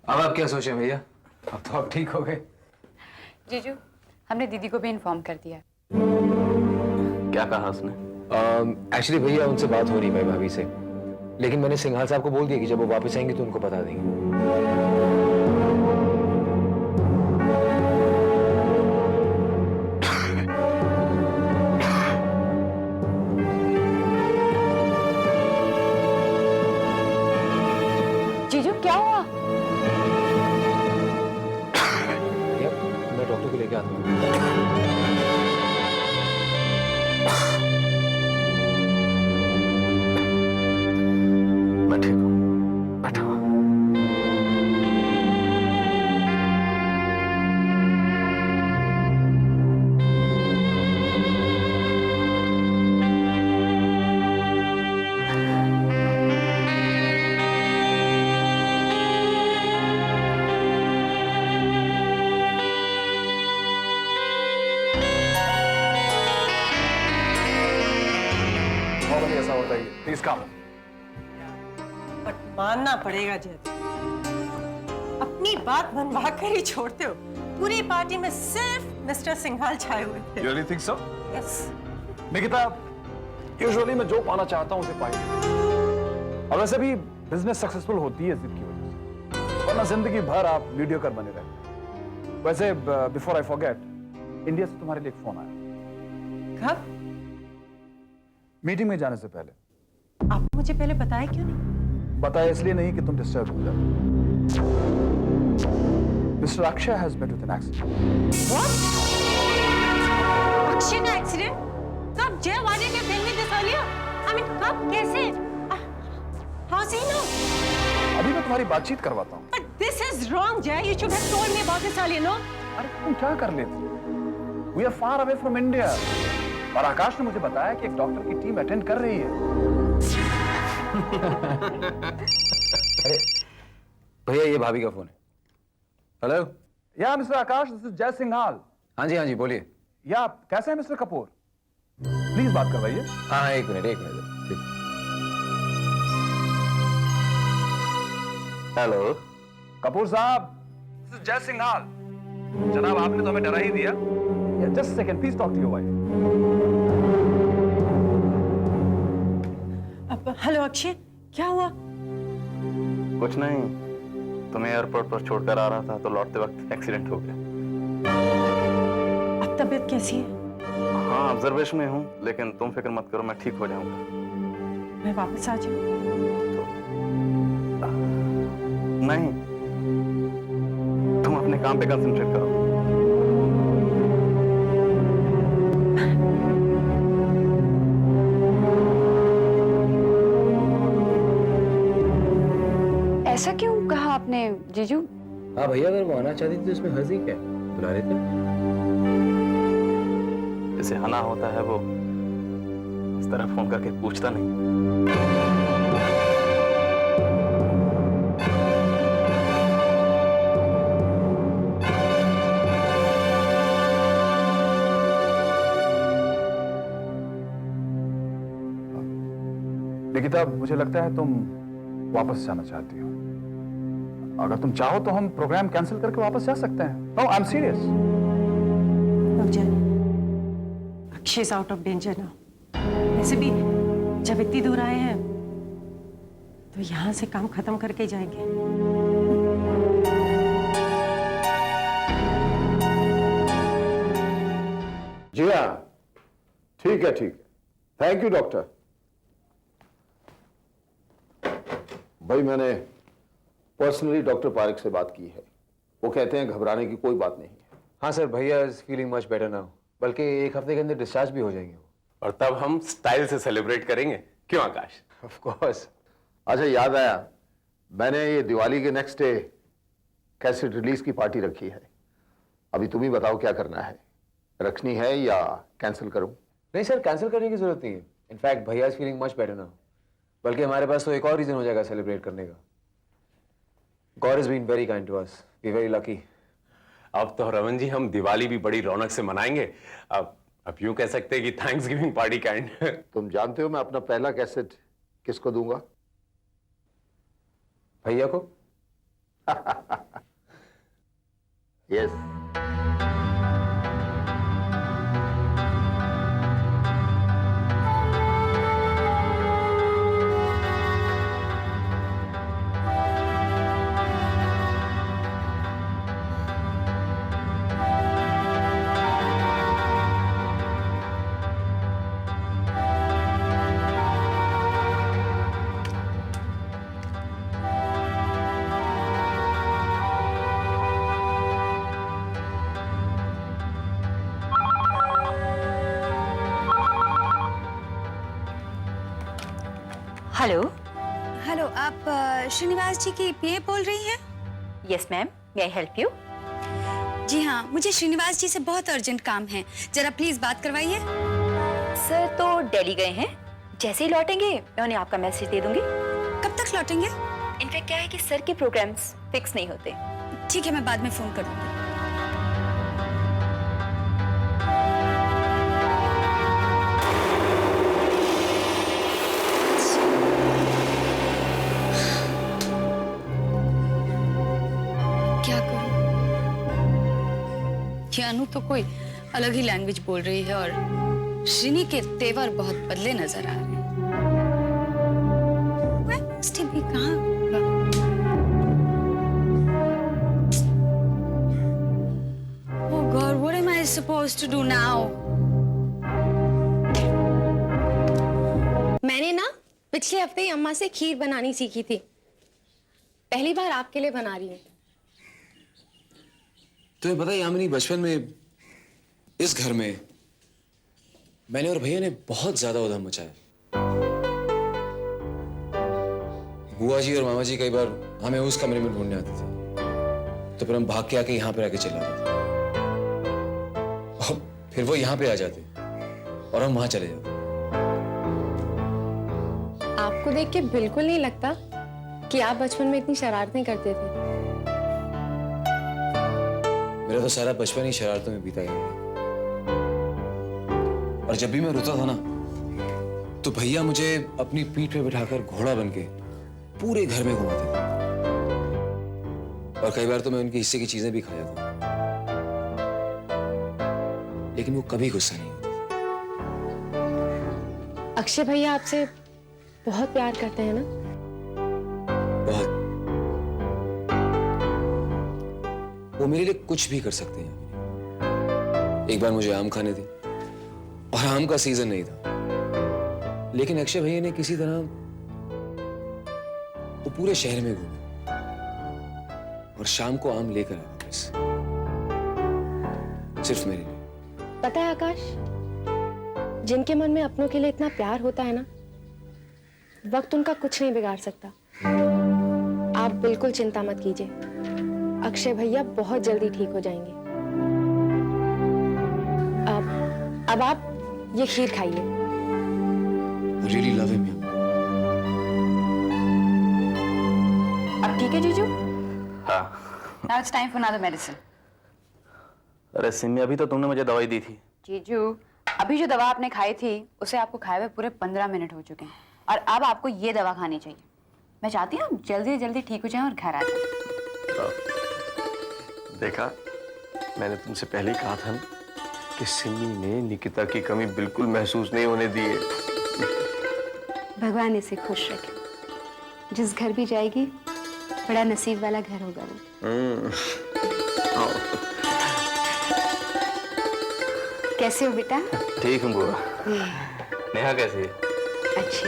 अब आप क्या सोचे भैया? अब तो आप ठीक हो गए। जीजू, हमने दीदी को भी इन्फॉर्म कर दिया। क्या कहा उसने? एक्चुअली भैया उनसे बात हो रही है भाभी से, लेकिन मैंने सिंघाल साहब को बोल दिया कि जब वो वापस आएंगे तो उनको बता देंगे। जीजू क्या हुआ? भैया मैं डॉक्टर को लेके आता हूँ। मैं ठीक हूँ, बैठो। नॉर्मली ऐसा होता है, प्लीज काम। बट मानना पड़ेगा जयदेव, अपनी बात मनवा कर ही छोड़ते हो। पूरी पार्टी में सिर्फ मिस्टर सिंघाल छाए हुए थे। You really think so? Yes. Nikita, usually मैं जो पाना चाहता हूं उसे पाई। और वैसे भी बिजनेस सक्सेसफुल होती है जिद की वजह से, वरना जिंदगी भर आप मीडियोकर बने रहते। वैसे बिफोर आई फॉरगेट, इंडिया से तुम्हारे लिए एक फोन आया। कब? मीटिंग में जाने से पहले। आप मुझे पहले बताया क्यों नहीं? बताया इसलिए नहीं कि तुम डिस्टर्ब हो जाओ। Mister Akshay has met with an accident. What? Akshay का एक्सीडेंट? कब? जय why didn't you tell me this earlier? I mean, कब? कैसे? How's he now? अभी मैं तुम्हारी बातचीत करवाता हूँ। But this is wrong, Jay. You should have told me about this earlier, no? अरे तुम क्या कर लेते? We are far away from India. और आकाश ने मुझे बताया कि एक डॉक्टर की टीम अटेंड कर रही है। अरे भैया ये भाभी का फोन है। हेलो। या मिस्टर आकाश, दिस इज जय सिंघाल। हाँ जी बोलिए। या कैसे हैं मिस्टर कपूर? प्लीज बात करवाइए। हाँ एक मिनट ठीक। हेलो। कपूर साहब, दिस इज जय सिंघाल। जनाब आपने तो हमें डरा ही दिया। Just second, please talk to your wife. अब हेलो अक्षय, क्या हुआ? कुछ नहीं, तुम्हें एयरपोर्ट पर छोड़कर आ रहा था तो लौटते वक्त एक्सीडेंट हो गया। अब तबीयत कैसी है? हाँ, ऑब्जर्वेशन में हूँ, लेकिन तुम फिक्र मत करो, मैं ठीक हो जाऊंगा। मैं वापस आ जाऊँ? नहीं, तुम अपने काम पे कंसंट्रेट करो। ऐसा क्यों कहा आपने जीजू? हाँ भैया अगर वो आना चाहती थी तो इसमें हर्जी क्या है? बुला रहे थे। जिसे आना होता है वो इस तरह फोन करके पूछता नहीं। निकिता, मुझे लगता है तुम वापस जाना चाहती हो। अगर तुम चाहो तो हम प्रोग्राम कैंसिल करके वापस जा सकते हैं। No, I am serious. Akshay is out of danger now. वैसे भी जब इतनी दूर आए हैं तो यहां से काम खत्म करके ही जाएंगे। जी हाँ, ठीक है ठीक है। Thank you doctor. भाई मैंने पर्सनली डॉक्टर पारिक से बात की है। वो कहते हैं घबराने की कोई बात नहीं है। हाँ सर, भैया is feeling much better now, बल्कि एक हफ्ते के अंदर डिस्चार्ज भी हो जाएंगे वो। और तब हम स्टाइल से सेलिब्रेट करेंगे, क्यों आकाश? Of course. अच्छा याद आया, मैंने ये दिवाली के नेक्स्ट डे कैसेट रिलीज की पार्टी रखी है। अभी तुम ही बताओ क्या करना है, रखनी है या कैंसिल करूं? नहीं सर, कैंसिल करने की जरूरत नहीं है। इनफैक्ट भैया is feeling much better now, बल्कि हमारे पास तो एक और रीजन हो जाएगा सेलिब्रेट करने का। God has been very kind to us. We're very lucky. अब तो रमन जी हम दिवाली भी बड़ी रौनक से मनाएंगे। अब यूं कह सकते हैं कि थैंक्स गिविंग पार्टी काइंड। तुम जानते हो मैं अपना पहला कैसेट किसको दूंगा? भैया को। Yes hello. हेलो, आप श्रीनिवास जी की पीए बोल रही हैं? Yes ma'am, may I help you? जी हाँ, मुझे श्रीनिवास जी से बहुत अर्जेंट काम है, जरा प्लीज बात करवाइए। सर तो दिल्ली गए हैं, जैसे ही लौटेंगे मैं उन्हें आपका मैसेज दे दूंगी। कब तक लौटेंगे? इनफैक्ट क्या है कि सर के प्रोग्राम्स फिक्स नहीं होते। ठीक है, मैं बाद में फोन कर दूंगी। क्या करूं? ये अनु तो कोई अलग ही लैंग्वेज बोल रही है और श्रीनी के तेवर बहुत बदले नजर आ रहे हैं। भी कहाँ होगा? Oh God, what am I supposed to do now? मैंने ना पिछले हफ्ते ही अम्मा से खीर बनानी सीखी थी। पहली बार आपके लिए बना रही हूँ। तुम्हें पता है यामिनी, बचपन में इस घर में मैंने और भैया ने बहुत ज्यादा उधम मचाया। बुआ जी और मामा जी कई बार हमें उस कमरे में ढूंढने आते थे, तो फिर हम भाग के आके यहाँ पे आके चिल्लाते थे और फिर वो यहाँ पे आ जाते और हम वहां चले जाते। आपको देख के बिल्कुल नहीं लगता कि आप बचपन में इतनी शरारतें करते थे। मेरा तो सारा बचपन ही शरारतों में बीता गया। और जब भी मैं रोता था ना, तो भैया मुझे अपनी पीठ पे बिठाकर घोड़ा बनके पूरे घर में घुमाते थे। और कई बार तो मैं उनके हिस्से की चीजें भी खा जाता था, लेकिन वो कभी गुस्सा नहीं होते। अक्षय भैया आपसे बहुत प्यार करते हैं ना? बहुत। वो मेरे लिए कुछ भी कर सकते हैं। एक बार मुझे आम खाने थे और आम का सीजन नहीं था, लेकिन अक्षय भैया ने किसी तरह वो पूरे शहर में घूमे और शाम को आम लेकर आए वापस, सिर्फ मेरे लिए। पता है आकाश, जिनके मन में अपनों के लिए इतना प्यार होता है ना, वक्त उनका कुछ नहीं बिगाड़ सकता। आप बिल्कुल चिंता मत कीजिए, अक्षय भैया बहुत जल्दी ठीक हो जाएंगे। अब आप ये खीर खाइए। I really love him. अब ठीक है जीजू? हाँ। Now it's time for another medicine. अरे सिमी, अभी तो तुमने मुझे दवाई दी थी। जीजू, अभी जो दवा आपने खाई थी उसे आपको खाए हुए पूरे 15 मिनट हो चुके हैं और अब आपको ये दवा खानी चाहिए। मैं चाहती हूँ आप जल्दी जल्दी ठीक हो जाएं और घर आ जाएं। देखा, मैंने तुमसे पहले ही कहा था ना कि सिमी ने निकिता की कमी बिल्कुल महसूस नहीं होने दी है। भगवान इसे खुश रखे। जिस घर भी जाएगी बड़ा नसीब वाला घर होगा वो। कैसे हो बेटा? ठीक हूँ बुआ। नेहा कैसी है? अच्छी।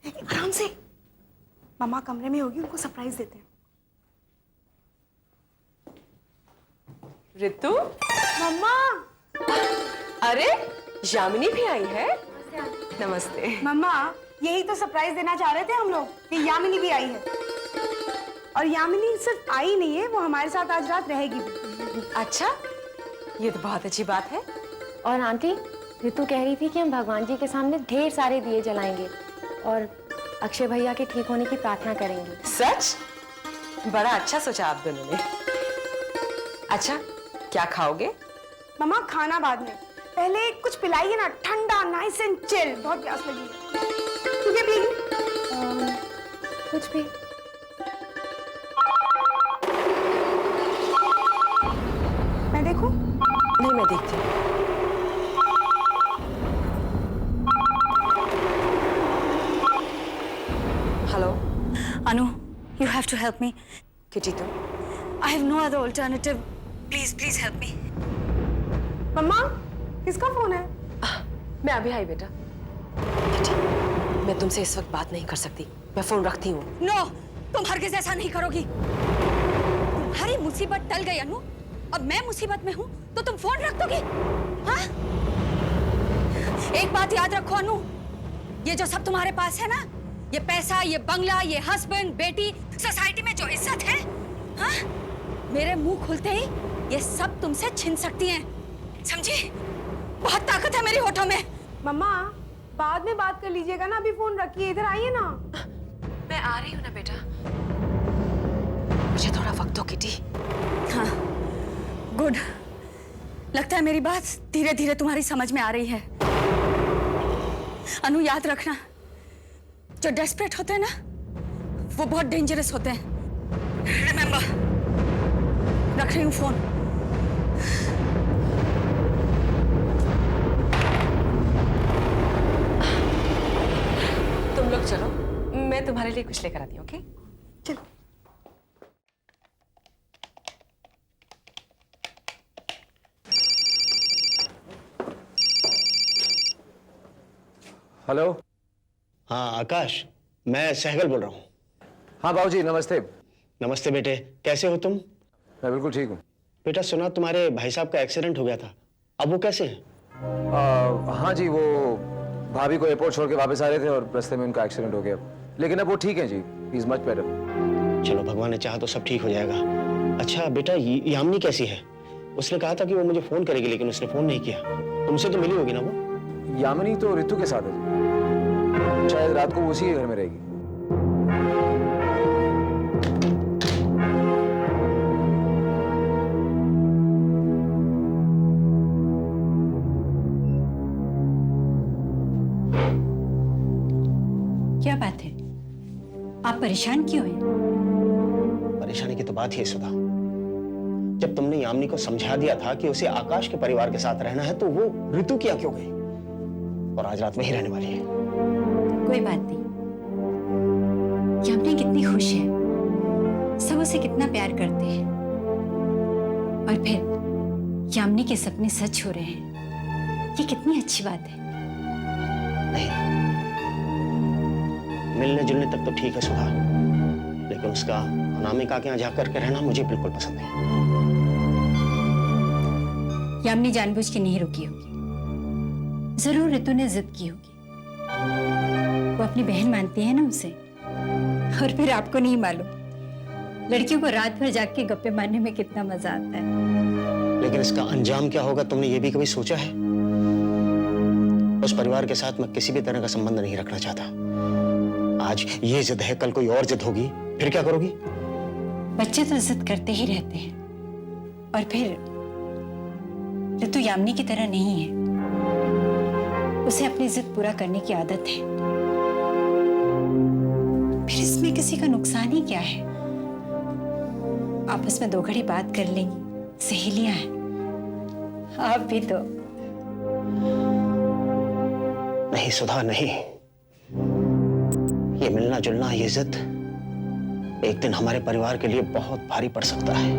आराम से, मामा कमरे में होगी, उनको सरप्राइज देते हैं। ऋतु, मम्मा, अरे यामिनी भी आई है। नमस्ते। मम्मा यही तो सरप्राइज देना चाह रहे थे हम लोग कि यामिनी भी आई है। और यामिनी सिर्फ आई नहीं है, वो हमारे साथ आज रात रहेगी भी। अच्छा, ये तो बहुत अच्छी बात है। और आंटी, ऋतु कह रही थी कि हम भगवान जी के सामने ढेर सारे दिए जलाएंगे और अक्षय भैया के ठीक होने की प्रार्थना करेंगे। सच? बड़ा अच्छा सोचा आप दोनों ने। अच्छा, क्या खाओगे? मम्मा खाना बाद में, पहले कुछ पिलाइए ना, ठंडा, नाइस एंड चिल। बहुत प्यास लगी है। तू क्या पिएगी? कुछ भी। मैं देखूं? नहीं, मैं देखती हूँ। Hello Anu, you have to help me. Kitty, तुम? I have no other alternative. Please help me. मम्मा, किसका फोन है? मैं अभी आई बेटा। किटी, मैं तुमसे इस वक्त बात नहीं कर सकती। मैं फोन रखती हूँ। No, तुम हरगिज ऐसा नहीं करोगी। तुम्हारी मुसीबत टल गई अनु। अब मैं मुसीबत में हूँ तो तुम फोन रख दोगी? हाँ? एक बात याद रखो अनु, ये जो सब तुम्हारे पास है ना, ये पैसा, ये बंगला, ये हस्बैंड, बेटी, सोसाइटी में जो इज्जत है, हाँ? मेरे मुंह खुलते ही ये सब तुमसे छिन सकती हैं, समझी? बहुत ताकत है मेरी होठों में। मम्मा, बाद में बात कर लीजिएगा ना, अभी फोन रखिए, इधर आइए ना। मैं आ रही हूँ ना बेटा, मुझे थोड़ा वक्त दो किटी। हाँ, गुड। लगता है मेरी बात धीरे धीरे तुम्हारी समझ में आ रही है। अनु, याद रखना, जो डेस्परेट होते हैं ना, वो बहुत डेंजरस होते हैं। रिमेम्बर। रख रही हूँ फोन। तुम लोग चलो, मैं तुम्हारे लिए कुछ लेकर आती हूँ, ओके? चलो। हेलो। हाँ आकाश, मैं सहगल बोल रहा हूँ। हाँ बाबूजी, नमस्ते। नमस्ते बेटे, कैसे हो तुम? मैं बिल्कुल ठीक हूँ। बेटा सुना तुम्हारे भाई साहब का एक्सीडेंट हो गया था, अब वो कैसे हैं? हाँ जी, वो भाभी को एयरपोर्ट छोड़ के वापस आ रहे थे और रास्ते में उनका एक्सीडेंट हो गया, लेकिन अब वो ठीक है जी, ही इज मच बेटर। चलो भगवान ने चाहा तो सब ठीक हो जाएगा। अच्छा बेटा, यामिनी कैसी है? उसने कहा था कि वो मुझे फोन करेगी, लेकिन उसने फोन नहीं किया। तुमसे तो मिली होगी ना वो? यामिनी तो रितु के साथ है, शायद रात को उसी के घर में रहेगी। क्या बात है, आप परेशान क्यों हैं? परेशानी की तो बात ही है सुधा। जब तुमने यामिनी को समझा दिया था कि उसे आकाश के परिवार के साथ रहना है, तो वो रितु किया क्यों गई? और आज रात में ही रहने वाली है। कोई बात नहीं, यामिनी कितनी खुश है, सब उसे कितना प्यार करते हैं, और फिर यामिनी के सपने सच हो रहे हैं, ये कितनी अच्छी बात है। नहीं, मिलने जुलने तक तो ठीक है सुधा, लेकिन उसका अनामिका के यहाँ जा करके रहना मुझे बिल्कुल पसंद नहीं। यामिनी जानबूझ के नहीं रुकी होगी, जरूर रितु ने जिद की होगी। वो अपनी बहन मानती है ना उसे, और फिर आपको नहीं मालूम, लड़कियों को रात भर जाग के गप्पे मारने में कितना मजा आता है। लेकिन इसका अंजाम क्या होगा, तुमने ये भी कभी सोचा है? उस परिवार के साथ मैं किसी भी तरह का संबंध नहीं रखना चाहता। आज ये जिद है, कल कोई और जिद होगी, फिर क्या करोगी? बच्चे तो जिद करते ही रहते हैं, और फिर रितु यामिनी की तरह नहीं है, उसे अपनी जिद पूरा करने की आदत है। फिर इसमें किसी का नुकसान ही क्या है? आपस में दो घड़ी बात कर लेंगी, सहेलियां हैं। आप भी तो। नहीं सुधा, नहीं, ये मिलना जुलना, ये जिद एक दिन हमारे परिवार के लिए बहुत भारी पड़ सकता है।